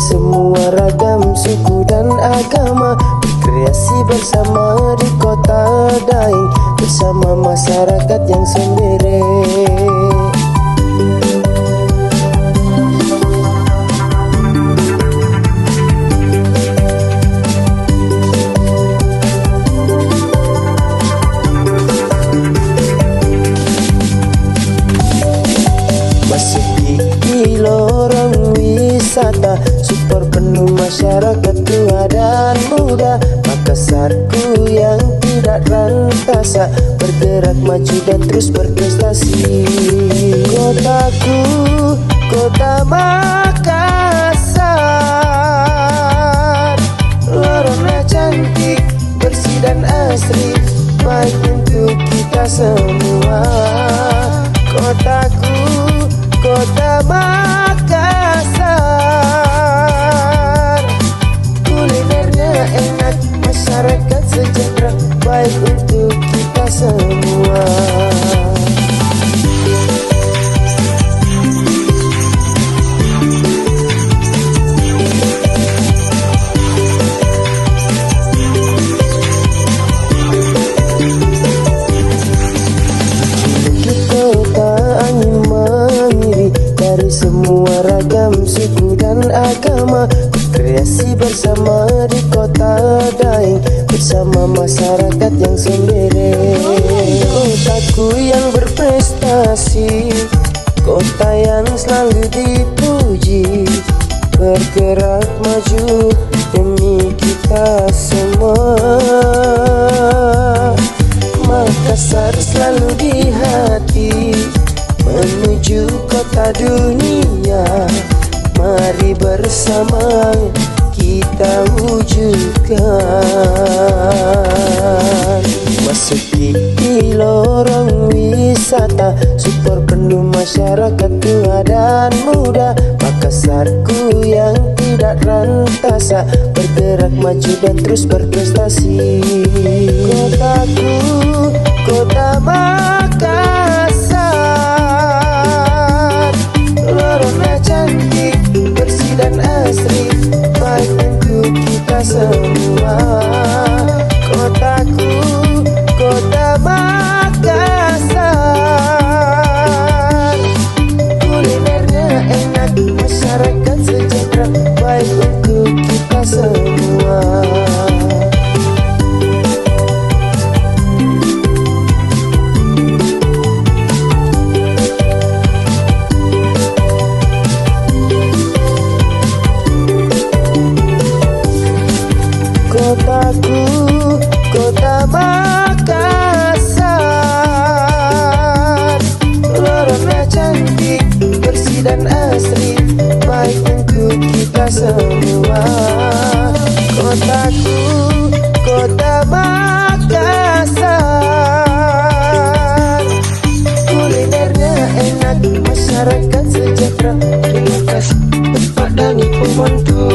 Semua ragam suku dan agama berkreasi bersama di kota Daeng, bersama masyarakat yang sendiri. Masuki lorong wisata, super penuh masyarakat tua dan muda. Makassarku yang tidak rantasa, bergerak maju dan terus berprestasi. Kotaku, kota Makassar, lorongnya cantik, bersih dan asri, baik untuk kita semua. Kotaku, kota Makassar, kulinernya enak, masyarakat sejahtera, baik untuk kita semua. Semua ragam suku dan agama berkreasi bersama di kota Daeng, bersama masyarakat yang sendiri. Kotaku yang berprestasi, kota yang selalu dipuji, bergerak maju demi kita semua. Makassar selalu di hati, menuju kota dunia, mari bersama kita wujudkan. Masuki lorong wisata, super penuh masyarakat tua dan muda. Makassarku yang tidak rantasa, bergerak maju dan terus berprestasi. Kotaku, kota Makassar, lorongnya cantik, bersih dan asri, baik untuk kita semua. Kotaku, kota Makassar, kulinernya enak, masyarakat sejahtera, baik untuk kita semua. Kotaku, kota Makassar, lorongnya cantik, bersih dan asri, baik untuk kita semua. Kotaku, kota Makassar, kulinernya enak, masyarakat sejahtera. Terima kasih kepada Nipo Monto.